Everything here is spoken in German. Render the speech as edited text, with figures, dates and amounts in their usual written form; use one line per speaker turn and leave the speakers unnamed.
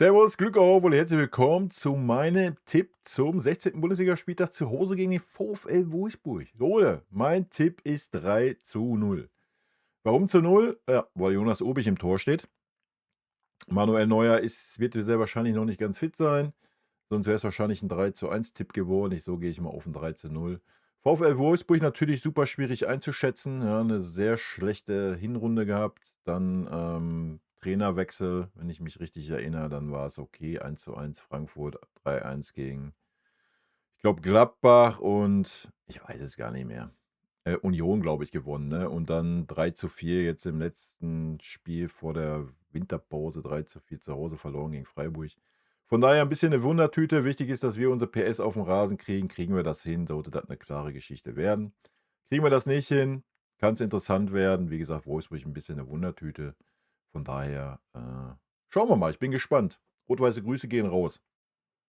Servus, Glück auf und herzlich willkommen zu meinem Tipp zum 16. Bundesligaspieltag zu Hause gegen den VfL Wolfsburg. Leute, mein Tipp ist 3:0. Warum zu null? Ja, weil Jonas Obig im Tor steht. Manuel Neuer wird sehr wahrscheinlich noch nicht ganz fit sein. Sonst wäre es wahrscheinlich ein 3:1 Tipp geworden. So gehe ich mal auf ein 3:0. VfL Wolfsburg natürlich super schwierig einzuschätzen. Ja, eine sehr schlechte Hinrunde gehabt. Dann Trainerwechsel, wenn ich mich richtig erinnere, dann war es okay. 1:1 Frankfurt, 3:1 gegen, ich glaube, Gladbach und ich weiß es gar nicht mehr. Union, glaube ich, gewonnen, ne? Und dann 3:4 jetzt im letzten Spiel vor der Winterpause 3:4 zu Hause verloren gegen Freiburg. Von daher ein bisschen eine Wundertüte. Wichtig ist, dass wir unsere PS auf den Rasen kriegen. Kriegen wir das hin, sollte das eine klare Geschichte werden. Kriegen wir das nicht hin, kann es interessant werden. Wie gesagt, Wolfsburg ein bisschen eine Wundertüte. Von daher, schauen wir mal. Ich bin gespannt. Rot-weiße Grüße gehen raus.